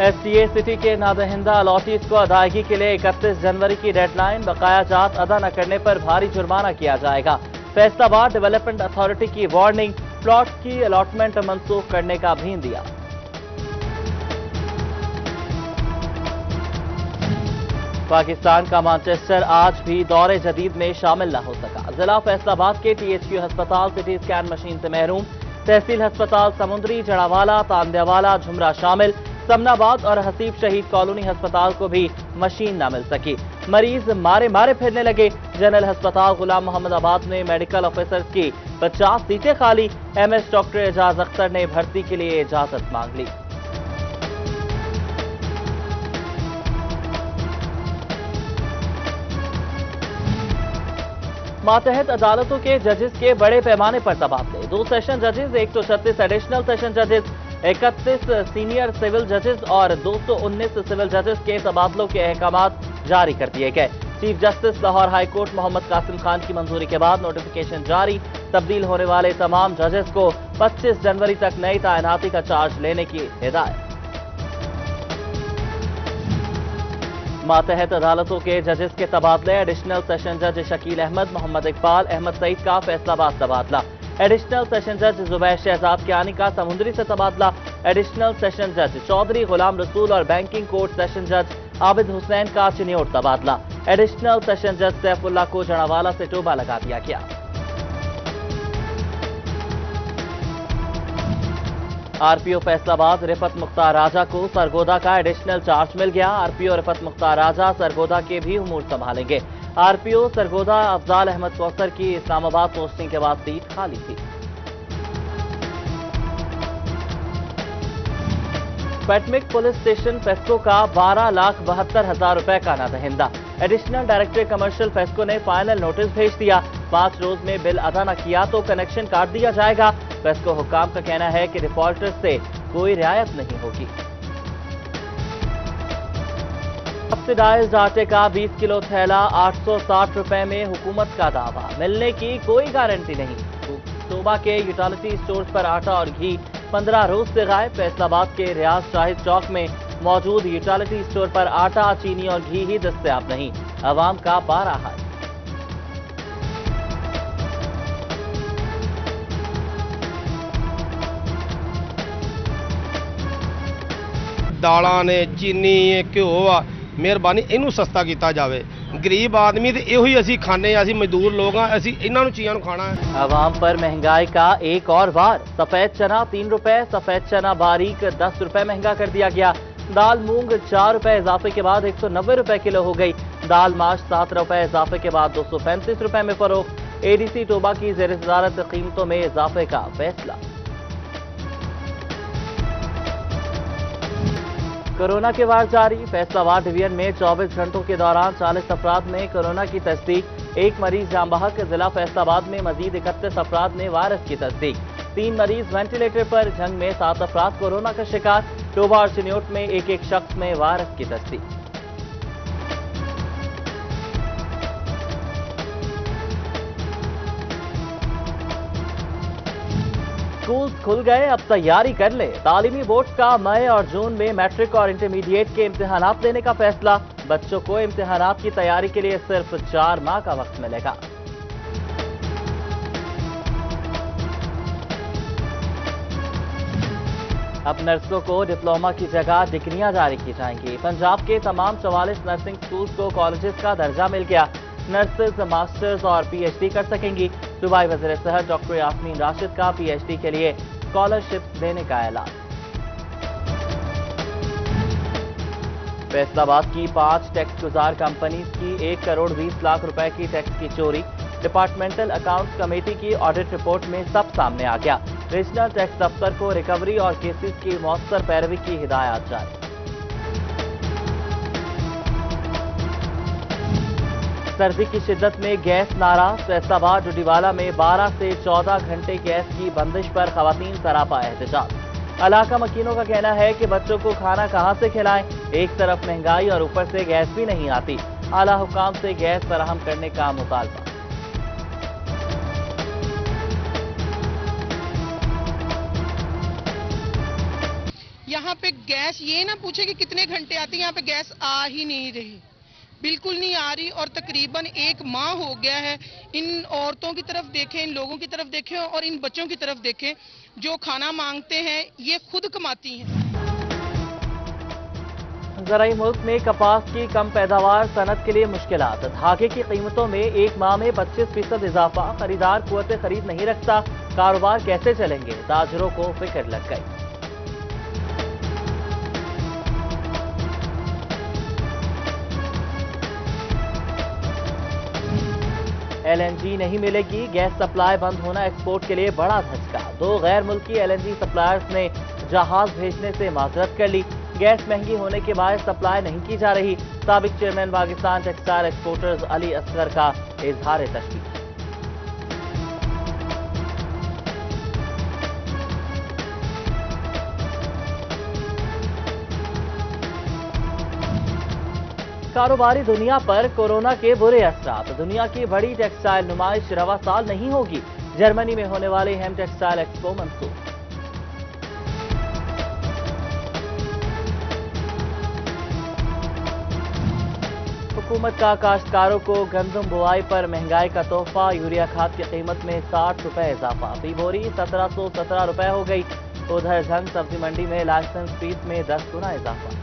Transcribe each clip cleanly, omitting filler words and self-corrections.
STA city के नादहिंदा allottees को अदायगी के लिए 31 जनवरी की डेडलाइन, बकाया जात अदा न करने पर भारी जुर्माना किया जाएगा। फैसलाबाद डेवलपमेंट अथॉरिटी की वार्निंग, प्लॉट की अलॉटमेंट मंसूख करने का भी दिया। पाकिस्तान का मैनचेस्टर आज भी दौरे जदीद में शामिल न हो सका। जिला फैसलाबाद के THQ अस्पताल सिटी स्कैन मशीन से महरूम, तहसील अस्पताल समुंदरी, जड़ावाला, तांदियावाला, झुमरा शामिल, समनाबाद और हसीब शहीद कॉलोनी अस्पताल को भी मशीन न मिल सकी। मरीज मारे मारे फिरने लगे। जनरल अस्पताल गुलाम मोहम्मद आबाद में मेडिकल ऑफिसर्स की 50 सीटें खाली। MS डॉक्टर एजाज अख्तर ने भर्ती के लिए इजाजत मांग ली। मातहत अदालतों के जजेस के बड़े पैमाने पर तबादले। 2 सेशन जजेस, 136 एडिशनल सेशन जजेस, 31 सीनियर सिविल जजेस और 219 सिविल जजेस के तबादलों के अहकामात जारी कर दिए गए। Chief justice Lahore high court Mohammad Qasim Khan की मंजूरी के बाद नोटिफिकेशन जारी। तब्दील होने वाले तमाम जजेस को 25 जनवरी तक नई तैनाती का चार्ज लेने की हिदायत। मातहत अदालतों के जजेस के तबादले। एडिशनल सेशन जज शकील अहमद, मोहम्मद इकबाल, अहमद सईद का फैसलाबाद तबादला। एडिशनल सेशन जज जुबैर शहजाद कियानी का समुंदरी से तबादला। एडिशनल सेशन जज चौधरी गुलाम रसूल और बैंकिंग कोर्ट सेशन जज आबिद हुसैन का चिन्योट तबादला। एडिशनल सेशन जज सैफुल्लाह को जड़ावाला से टोबा लगा दिया गया। RPO फैसलाबाद रिफत मुख्तार राजा को सरगोदा का एडिशनल चार्ज मिल गया। RPO रिफत मुख्तार राजा सरगोदा के भी उमूर संभालेंगे। RPO सरगोदा अफजाल अहमद कौसर की इस्लामाबाद पोस्टिंग के बाद सीट खाली थी। पैटमिक पुलिस स्टेशन फेस्को का 12,72,000 रुपए का नादहिंदा। एडिशनल डायरेक्टर कमर्शियल फेस्को ने फाइनल नोटिस भेज दिया। 5 रोज में बिल अदा न किया तो कनेक्शन काट दिया जाएगा। फेस्को हुक्काम का कहना है कि डिफॉल्टर्स से कोई रियायत नहीं होगी। सब्सिडाइज्ड आटे का 20 किलो थैला 860 रुपए में हुकूमत का दावा, मिलने की कोई गारंटी नहीं। तोबा के यूटिलिटी स्टोर्स पर आटा और घी 15 रोज से गायब। फैसलाबाद के रियाज शाहिद चौक में मौजूद यूटिलिटी स्टोर पर आटा, चीनी और घी ही दस्तयाब नहीं। अवाम का पारा हाल। दालां ने, चीनी, घ्यो आ, ਮਿਹਰਬਾਨੀ ਇਹਨੂੰ ਸਸਤਾ ਕੀਤਾ ਜਾਵੇ। गरीब आदमी तो यो ही असी खाने, असी मजदूर लोग हाँ, असी इन्होंने चीज़ों को खाना है। आवाम पर महंगाई का एक और वार। सफेद चना 3 रुपए, सफेद चना बारीक 10 रुपए महंगा कर दिया गया। दाल मूंग 4 रुपए इजाफे के बाद 190 रुपए किलो हो गई। दाल माश 7 रुपए इजाफे के बाद 235 रुपए में फरोख्त। ADC टोबा की ज़ेर सदारत कीमतों में इजाफे का फैसला। कोरोना के वार जारी। फैसलाबाद डिवीजन में 24 घंटों के दौरान 40 अफराद में कोरोना की तस्दीक। 1 मरीज जाम बहक। जिला फैसलाबाद में मजीद 31 अफराद में वायरस की तस्दीक। 3 मरीज वेंटिलेटर पर। जंग में 7 अफराद कोरोना का शिकार। टोबा और चिन्योट में एक शख्स में वायरस की तस्दीक। स्कूल खुल गए, अब तैयारी कर ले। तालीमी बोर्ड का मई और जून में मैट्रिक और इंटरमीडिएट के इम्तिहानात लेने का फैसला। बच्चों को इम्तिहानात की तैयारी के लिए सिर्फ 4 माह का वक्त मिलेगा। अब नर्सों को डिप्लोमा की जगह डिग्रियां जारी की जाएंगी। पंजाब के तमाम 44 नर्सिंग स्कूल्स को कॉलेजेस का दर्जा मिल गया। नर्सेज मास्टर्स और PhD कर सकेंगी। दुबई वज़ीर सेहत डॉक्टर यास्मीन राशिद का PhD के लिए स्कॉलरशिप देने का ऐलान। फैसलाबाद की 5 टैक्स गुजार कंपनीज की 1 करोड़ 20 लाख रुपए की टैक्स की चोरी। डिपार्टमेंटल अकाउंट्स कमेटी की ऑडिट रिपोर्ट में सब सामने आ गया। रीजनल टैक्स दफ्तर को रिकवरी और केसेस की मौसर पैरवी की हिदायत जारी। सर्दी की शिद्दत में गैस नाराज। फैसलाबाद डुडीवाला में 12 से 14 घंटे गैस की बंदिश पर खवातीन सरापा एहतजाज। इलाका मकीनों का कहना है कि बच्चों को खाना कहां से खिलाएं। एक तरफ महंगाई और ऊपर से गैस भी नहीं आती। आला हुकाम से गैस फराहम करने का मुतालबा। यहाँ पे गैस ये ना पूछे कि कितने घंटे आती है, यहाँ पे गैस आ ही नहीं रही, बिल्कुल नहीं आ रही। और तकरीबन 1 माह हो गया है। इन औरतों की तरफ देखें, इन लोगों की तरफ देखें और इन बच्चों की तरफ देखें जो खाना मांगते हैं, ये खुद कमाती हैं। ज़राई मुल्क में कपास की कम पैदावार सनत के लिए मुश्किलात। धागे की कीमतों में एक माह में 25% इजाफा। खरीदार कुव्वत खरीद नहीं रखता, कारोबार कैसे चलेंगे? ताजरों को फिक्र लग गई। LNG नहीं मिलेगी, गैस सप्लाई बंद होना एक्सपोर्ट के लिए बड़ा धचका। 2 गैर मुल्की LNG सप्लायर्स ने जहाज भेजने से माजरत कर ली। गैस महंगी होने के बाद सप्लाई नहीं की जा रही। साबिक chairman Pakistan textile exporters Ali Asghar का इजहार तशवीश। कारोबारी दुनिया पर कोरोना के बुरे असरात। दुनिया की बड़ी टेक्सटाइल नुमाइश रवा साल नहीं होगी। जर्मनी में होने वाली हेम टेक्सटाइल एक्सपो मंसूख। हुकूमत का काश्तकारों को गंदम बुआई पर महंगाई का तोहफा। यूरिया खाद की कीमत में 60 रुपए इजाफा। फी बोरी 1717 रुपए हो गई। उधर झंग सब्जी मंडी में लाइसेंस फीस में 10 गुना इजाफा।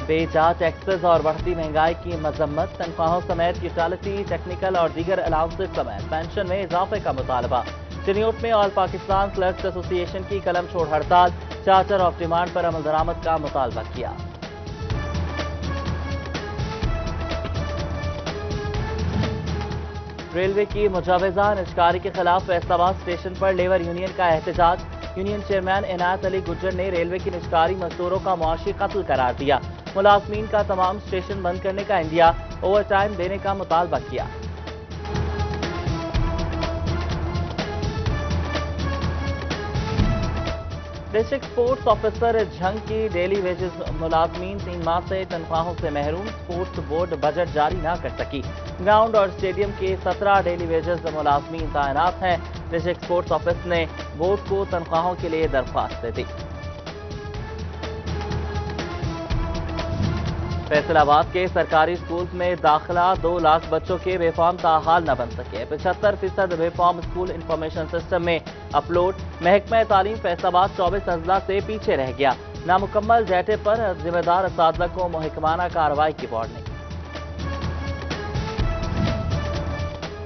बेजा टैक्सेस और बढ़ती महंगाई की मजम्मत। तनख्वाहों समेत यूटिलिटी, टेक्निकल और दीगर अलाउंसेस समेत पेंशन में इजाफे का मुतालबा। चिन्योट में ऑल पाकिस्तान क्लर्क्स एसोसिएशन की कलम छोड़ हड़ताल। चार्टर ऑफ डिमांड पर अमल दरामद का मुतालबा किया। रेलवे की मुजाविजा निजकारी के खिलाफ फैसलाबाद स्टेशन पर लेबर यूनियन का एहतजाज। यूनियन चेयरमैन इनायत अली गुज्जर ने रेलवे की निजकारी मजदूरों का मुआशी कत्ल करार दिया। मुलाजमीन का तमाम स्टेशन बंद करने का इंदिया, ओवर टाइम देने का मुतालबा किया। डिस्ट्रिक्ट स्पोर्ट्स ऑफिसर झंग की डेली वेजेस मुलाजमीन 3 माह से तनख्वाहों से महरूम। स्पोर्ट्स बोर्ड बजट जारी न कर सकी। ग्राउंड और स्टेडियम के 17 डेली वेजेस मुलाजमीन तैनात हैं। डिस्ट्रिक्ट स्पोर्ट्स ऑफिस ने बोर्ड को तनख्वाहों के लिए दरख्वास्त दी। फैसलाबाद के सरकारी स्कूल में दाखिला 2 लाख बच्चों के बेफॉर्म ताहाल न बन सके। 75% बेफॉर्म स्कूल इंफॉर्मेशन सिस्टम में अपलोड। महकमा तालीम फैसलाबाद 24 अजला से पीछे रह गया। नामुकम्मल डेटे पर जिम्मेदार असातिज़ा को मुहकमाना कार्रवाई की वार्निंग।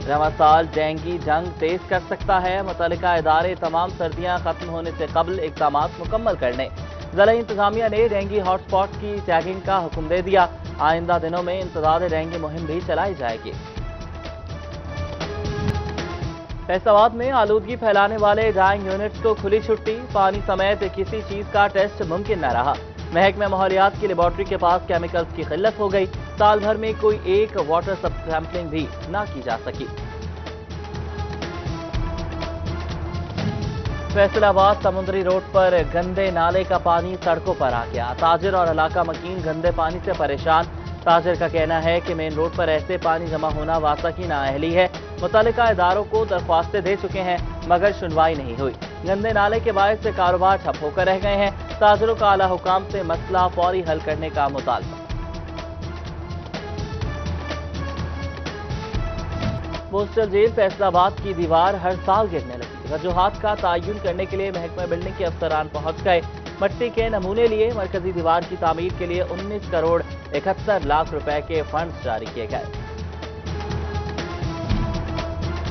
रवा साल डेंगू जंग तेज कर सकता है। मुतल्लिका इदारे तमाम सर्दियां खत्म होने से कबल इक़दामात मुकम्मल करने। जिला इंतजामिया ने डेंगू हॉटस्पॉट की टैगिंग का हुक्म दे दिया। आइंदा दिनों में इंसदाद डेंगू मुहिम भी चलाई जाएगी। फैसलाबाद में आलूदगी फैलाने वाले ड्राइंग यूनिट्स को खुली छुट्टी। पानी समेत किसी चीज का टेस्ट मुमकिन न रहा। महकमा माहौलियात की लेबॉर्ट्री के पास केमिकल्स की किल्लत हो गई। साल भर में कोई एक वाटर सैंपलिंग भी न की जा सकी। फैसलाबाद समुद्री रोड पर गंदे नाले का पानी सड़कों पर आ गया। ताजिर और इलाका मकीन गंदे पानी से परेशान। ताजिर का कहना है कि मेन रोड पर ऐसे पानी जमा होना वासा की नाअहली है। मुतल्लिका इदारों को दरख्वास्तें दे चुके हैं मगर सुनवाई नहीं हुई। गंदे नाले के बायस से कारोबार ठप होकर रह गए हैं। ताजिरों का आला हुकाम से मसला फौरी हल करने का मुतालबा। पोस्टल जेल फैसलाबाद की दीवार हर साल गिरने लगी। वजूहात का तयन करने के लिए महकमा बिल्डिंग के अफसरान पहुंच गए। मट्टी के नमूने लिए मरकजी दीवार की तामीर के लिए 19 करोड़ 71 लाख रुपए के फंड्स जारी किए गए।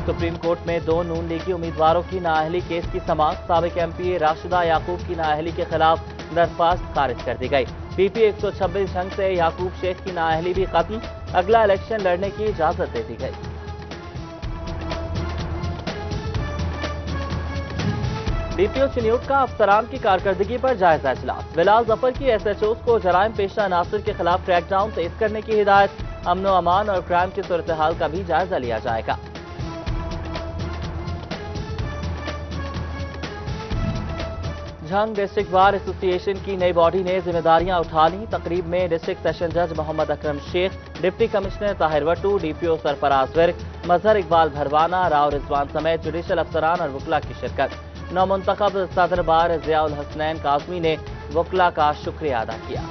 सुप्रीम कोर्ट में 2 नून लीगी उम्मीदवारों की नाअहली केस की समाअत। साबिक MP राशिदा याकूब की नाअहली के खिलाफ दरख्वास्त खारिज कर दी गई। PP 126 ढंग से याकूब शेख की नाअहली भी खत्म। अगला इलेक्शन लड़ने की इजाजत दे दी गई। DPO चिन्योट का अफसरान की कारकर्दगी पर जायजा इजलास। बिलाल जफर की SHOs को जराइम पेशा नासिर के खिलाफ क्रैकडाउन तेज करने की हिदायत। अमन व अमान और क्राइम की सूरत हाल का भी जायजा लिया जाएगा। झंग डिस्ट्रिक्ट बार एसोसिएशन की नई बॉडी ने जिम्मेदारियां उठा ली। तकरीब में डिस्ट्रिक्ट सेशन जज Mohammad Akram Sheikh, deputy commissioner Tahir Wattoo, DPO Sarfaraz Virk, Mazhar Iqbal Bharwana, Rao Rizwan समेत जुडिशल अफसरान और वकला की शिरकत। नौमुंतखब सदर बार ज़ियाउल हसनैन काज़मी ने वकला का शुक्रिया अदा किया।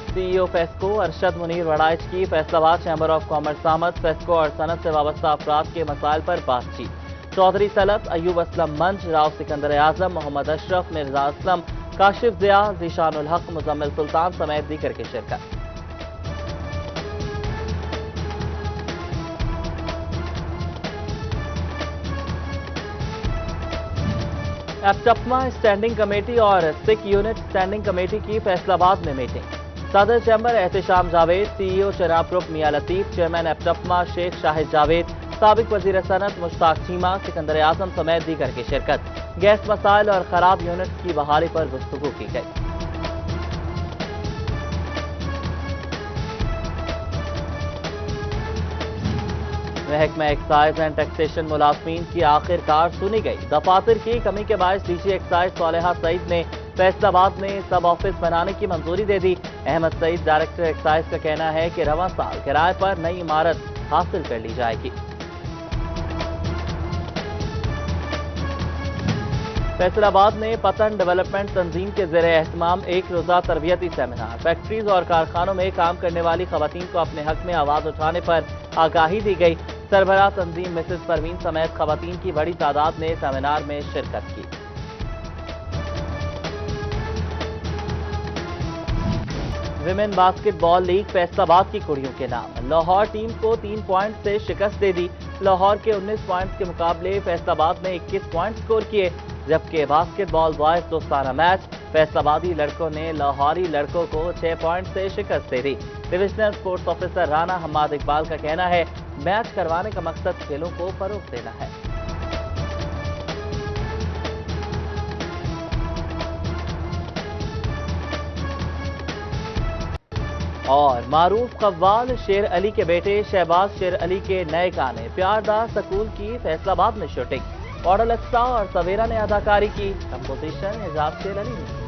सीईओ फेस्को अरशद मुनीर वड़ाइच की फैसलाबाद चैम्बर ऑफ कॉमर्स आमद। फेस्को और सनत से वाबस्ता अफराद के मसाइल पर बातचीत। चौधरी तलत, अयूब असलम मंज, राव सिकंदर आजम, मोहम्मद अशरफ, मिर्जा असलम, काशिफ ज़िया, ज़ीशानुल हक, मुजम्मिल सुल्तान समेत दीगर की शिरकत। एप्टपमा स्टैंडिंग कमेटी और सिख यूनिट स्टैंडिंग कमेटी की फैसलाबाद में मीटिंग। सदर chamber Ehtesham Javed, CEO Chenab group Mian Latif, chairman APTMA Sheikh Shahid Javed, साबिक वजीर सनत मुश्ताक चीमा, सिकंदर आजम समेत दीगर की शिरकत। गैस मसाइल और खराब यूनिट की बहाली पर गुफ्तगू की गई। महकमा एक्साइज एंड टैक्सेशन मुलाजमीन की आखिरकार सुनी गई। दफातर की कमी के बायस डीजी एक्साइज सालेहा सईद ने फैसलाबाद में सब ऑफिस बनाने की मंजूरी दे दी। अहमद सईद डायरेक्टर एक्साइज का कहना है कि रवां साल किराए पर नई इमारत हासिल कर ली जाएगी। फैसलाबाद में पतन डेवलपमेंट तंजीम के ज़ेरे एहतमाम एक रोज़ा तरबियती सेमिनार। फैक्ट्रीज और कारखानों में काम करने वाली खवातीन को अपने हक में आवाज उठाने पर आगाही दी गई। सरबराह तंजीम मिसेस परवीन समेत खवातीन की बड़ी तादाद ने सेमिनार में शिरकत की। विमेन बास्केटबॉल लीग फैसलाबाद की कुड़ियों के नाम। लाहौर टीम को 3 पॉइंट से शिकस्त दे दी। लाहौर के 19 पॉइंट्स के मुकाबले फैसलाबाद ने 21 पॉइंट स्कोर किए। जबकि बास्केटबॉल बॉयज दोस्ताना मैच फैसलाबादी लड़कों ने लाहौरी लड़कों को 6 पॉइंट से शिकस्त दे दी। Divisional sports officer Rana Hammad Iqbal का कहना है मैच करवाने का मकसद खेलों को फरोग देना है। और मारूफ कव्वाल शेर अली के बेटे शहबाज शेर अली के नए गाने प्यारदार सकूल की फैसलाबाद में शूटिंग। मॉडल अक्सा और सवेरा ने अदाकारी की। कंपोजिशन एजाज शेर अली ने।